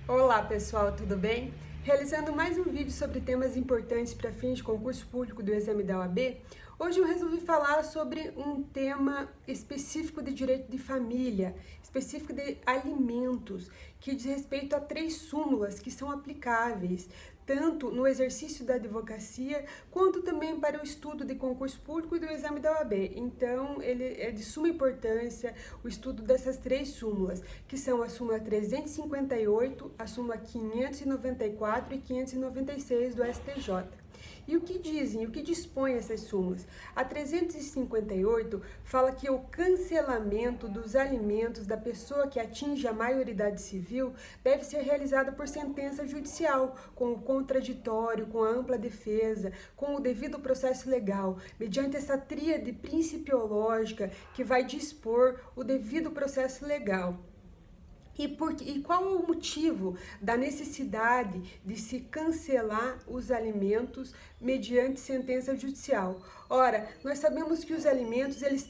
Olá pessoal, tudo bem? Realizando mais um vídeo sobre temas importantes para fins de concurso público do exame da OAB, hoje eu resolvi falar sobre um tema específico de direito de família, específico de alimentos, que diz respeito a 3 súmulas que são aplicáveis tanto no exercício da advocacia, quanto também para o estudo de concurso público e do exame da OAB. Então, ele é de suma importância o estudo dessas 3 súmulas, que são a súmula 358, a súmula 594 e 596 do STJ. E o que dizem, o que dispõe essas súmulas? A 358 fala que o cancelamento dos alimentos da pessoa que atinge a maioridade civil deve ser realizado por sentença judicial, com o contraditório, com a ampla defesa, com o devido processo legal, mediante essa tríade principiológica que vai dispor o devido processo legal. E qual é o motivo da necessidade de se cancelar os alimentos mediante sentença judicial? Ora, nós sabemos que os alimentos eles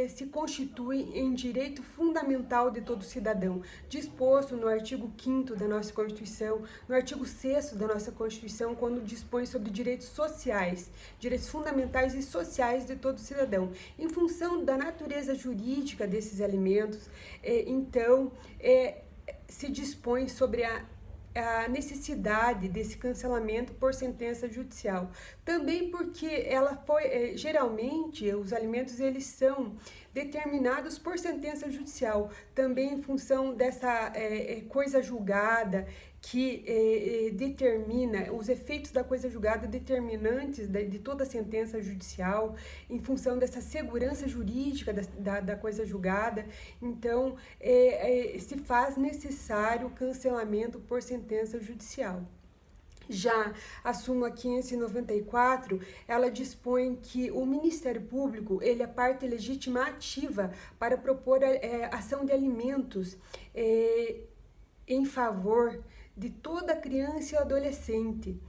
se constituem em direito fundamental de todo cidadão, disposto no artigo 5º da nossa Constituição, no artigo 6º da nossa Constituição, quando dispõe sobre direitos sociais, direitos fundamentais e sociais de todo cidadão. Em função da natureza jurídica desses alimentos, se dispõe sobre a necessidade desse cancelamento por sentença judicial. Também porque geralmente os alimentos eles são determinados por sentença judicial, também em função dessa coisa julgada que determina os efeitos da coisa julgada determinantes de toda a sentença judicial, em função dessa segurança jurídica da coisa julgada. Então, se faz necessário o cancelamento por sentença judicial. Já a súmula 594, ela dispõe que o Ministério Público, ele é parte legítima ativa para propor ação de alimentos em favor de toda criança e adolescente,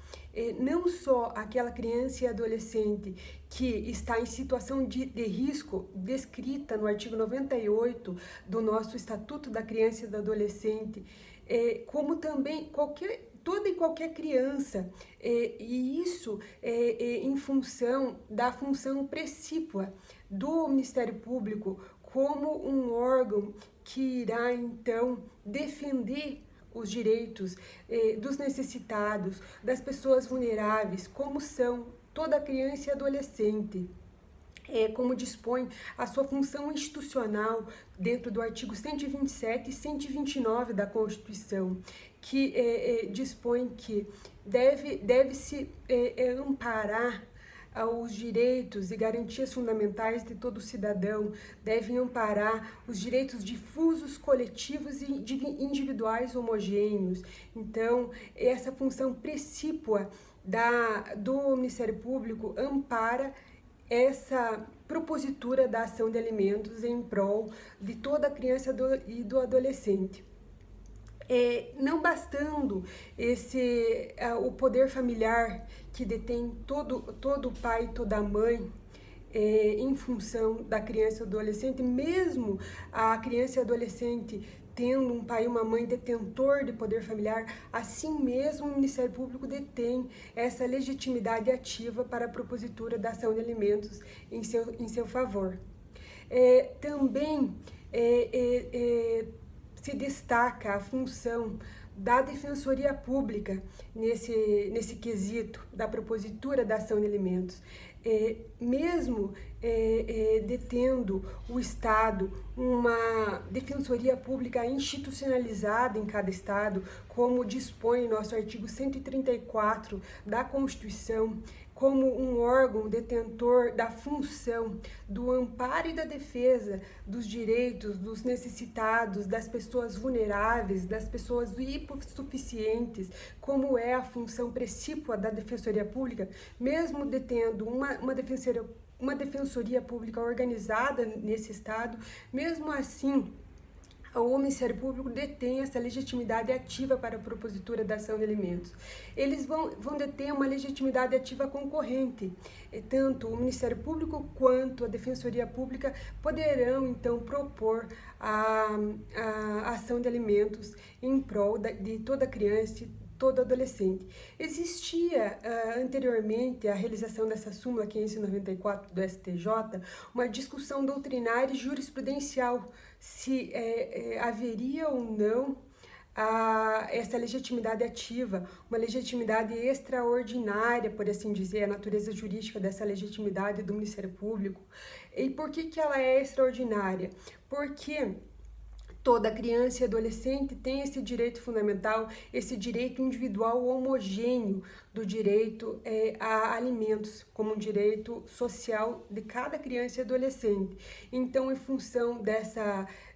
não só aquela criança e adolescente que está em situação de risco descrita no artigo 98 do nosso Estatuto da Criança e do Adolescente, como também toda e qualquer criança, e isso em função da função precípua do Ministério Público como um órgão que irá então defender os direitos dos necessitados, das pessoas vulneráveis, como são toda criança e adolescente. Como dispõe a sua função institucional dentro do artigo 127 e 129 da Constituição, que dispõe que deve-se amparar os direitos e garantias fundamentais de todo cidadão, devem amparar os direitos difusos, coletivos e individuais homogêneos. Então, essa função precípua do Ministério Público ampara essa propositura da ação de alimentos em prol de toda a criança e do adolescente. Não bastando o poder familiar que detém todo pai e toda mãe em função da criança e do adolescente, mesmo a criança e adolescente tendo um pai e uma mãe detentor de poder familiar, assim mesmo o Ministério Público detém essa legitimidade ativa para a propositura da ação de alimentos em seu favor. Também se destaca a função da Defensoria Pública nesse quesito da propositura da ação de alimentos. Mesmo detendo o Estado uma Defensoria Pública institucionalizada em cada Estado, como dispõe nosso artigo 134 da Constituição, como um órgão detentor da função do amparo e da defesa dos direitos dos necessitados, das pessoas vulneráveis, das pessoas hipossuficientes, como é a função precípua da Defensoria Pública, mesmo detendo uma defensoria pública organizada nesse Estado, mesmo assim, o Ministério Público detém essa legitimidade ativa para a propositura da ação de alimentos. Eles vão deter uma legitimidade ativa concorrente. Tanto o Ministério Público quanto a Defensoria Pública poderão, então, propor a ação de alimentos em prol de toda criança, todo adolescente. Existia anteriormente à realização dessa súmula 594 do STJ uma discussão doutrinária e jurisprudencial se haveria ou não essa legitimidade ativa, uma legitimidade extraordinária, por assim dizer, a natureza jurídica dessa legitimidade do Ministério Público. E por que ela é extraordinária? Porque toda criança e adolescente tem esse direito fundamental, esse direito individual homogêneo do direito a alimentos, como um direito social de cada criança e adolescente. Então, em função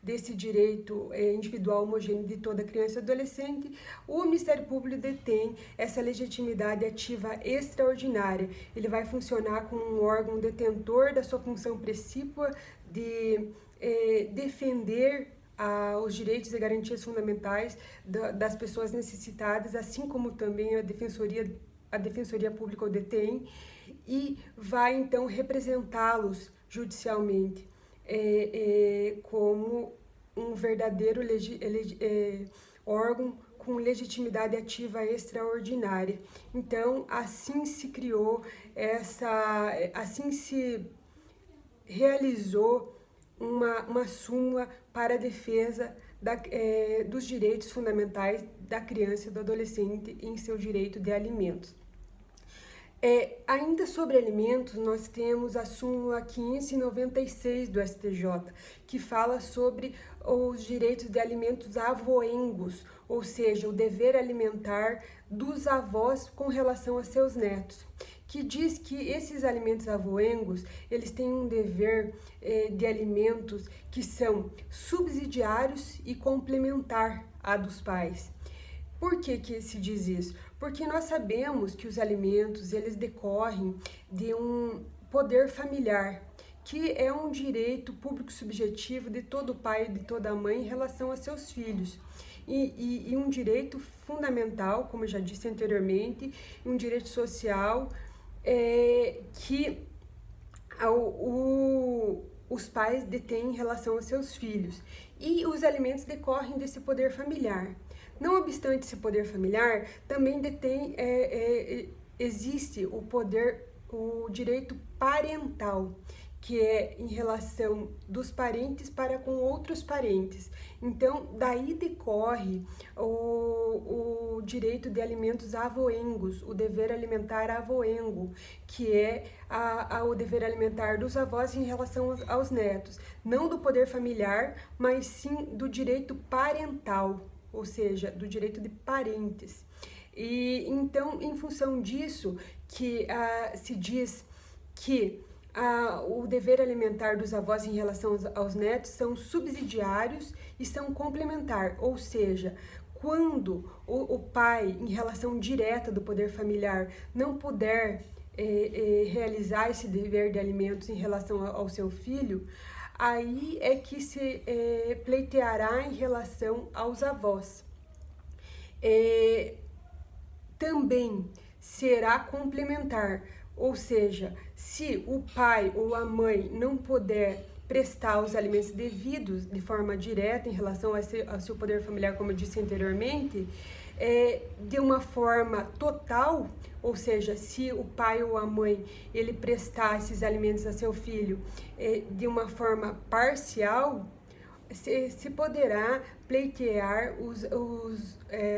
desse direito individual homogêneo de toda criança e adolescente, o Ministério Público detém essa legitimidade ativa extraordinária. Ele vai funcionar como um órgão detentor da sua função precípua de defender os direitos e garantias fundamentais das pessoas necessitadas, assim como também a Defensoria Pública o detém, e vai então representá-los judicialmente como um verdadeiro órgão com legitimidade ativa extraordinária. Então, assim se criou assim se realizou uma súmula para a defesa dos direitos fundamentais da criança e do adolescente em seu direito de alimentos. Ainda sobre alimentos, nós temos a súmula 596 do STJ, que fala sobre os direitos de alimentos avoengos, ou seja, o dever alimentar dos avós com relação a seus netos, que diz que esses alimentos avoengos, eles têm um dever de alimentos que são subsidiários e complementar à dos pais. Por que se diz isso? Porque nós sabemos que os alimentos, eles decorrem de um poder familiar, que é um direito público subjetivo de todo pai e de toda mãe em relação a seus filhos. E um direito fundamental, como eu já disse anteriormente, um direito social que os pais detêm em relação aos seus filhos. E os alimentos decorrem desse poder familiar. Não obstante esse poder familiar, também existe o direito parental, que é em relação dos parentes para com outros parentes. Então, daí decorre o direito de alimentos avoengos, o dever alimentar avoengo, que é o dever alimentar dos avós em relação aos netos. Não do poder familiar, mas sim do direito parental, ou seja, do direito de parentes. E então, em função disso, que se diz que o dever alimentar dos avós em relação aos netos são subsidiários e são complementar, ou seja, quando o pai, em relação direta do poder familiar, não puder realizar esse dever de alimentos em relação ao seu filho, aí é que se pleiteará em relação aos avós. Também será complementar, ou seja, se o pai ou a mãe não puder prestar os alimentos devidos de forma direta em relação ao seu poder familiar, como eu disse anteriormente, de uma forma total, ou seja, se o pai ou a mãe ele prestar esses alimentos a seu filho de uma forma parcial, se poderá pleitear os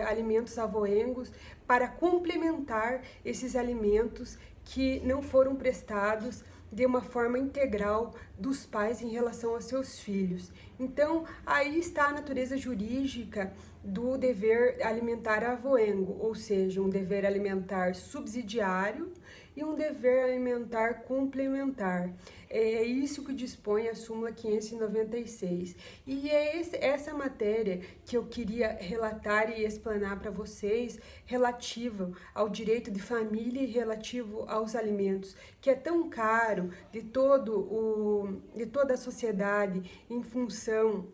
alimentos avoengos para complementar esses alimentos que não foram prestados de uma forma integral dos pais em relação aos seus filhos. Então, aí está a natureza jurídica do dever alimentar avoengo, ou seja, um dever alimentar subsidiário e um dever alimentar complementar. É isso que dispõe a súmula 596. E é essa matéria que eu queria relatar e explanar para vocês, relativo ao direito de família e relativo aos alimentos, que é tão caro de toda a sociedade em função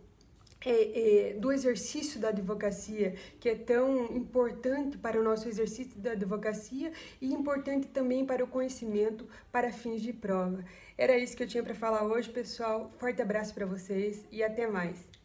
do exercício da advocacia, que é tão importante para o nosso exercício da advocacia e importante também para o conhecimento para fins de prova. Era isso que eu tinha para falar hoje, pessoal. Forte abraço para vocês e até mais.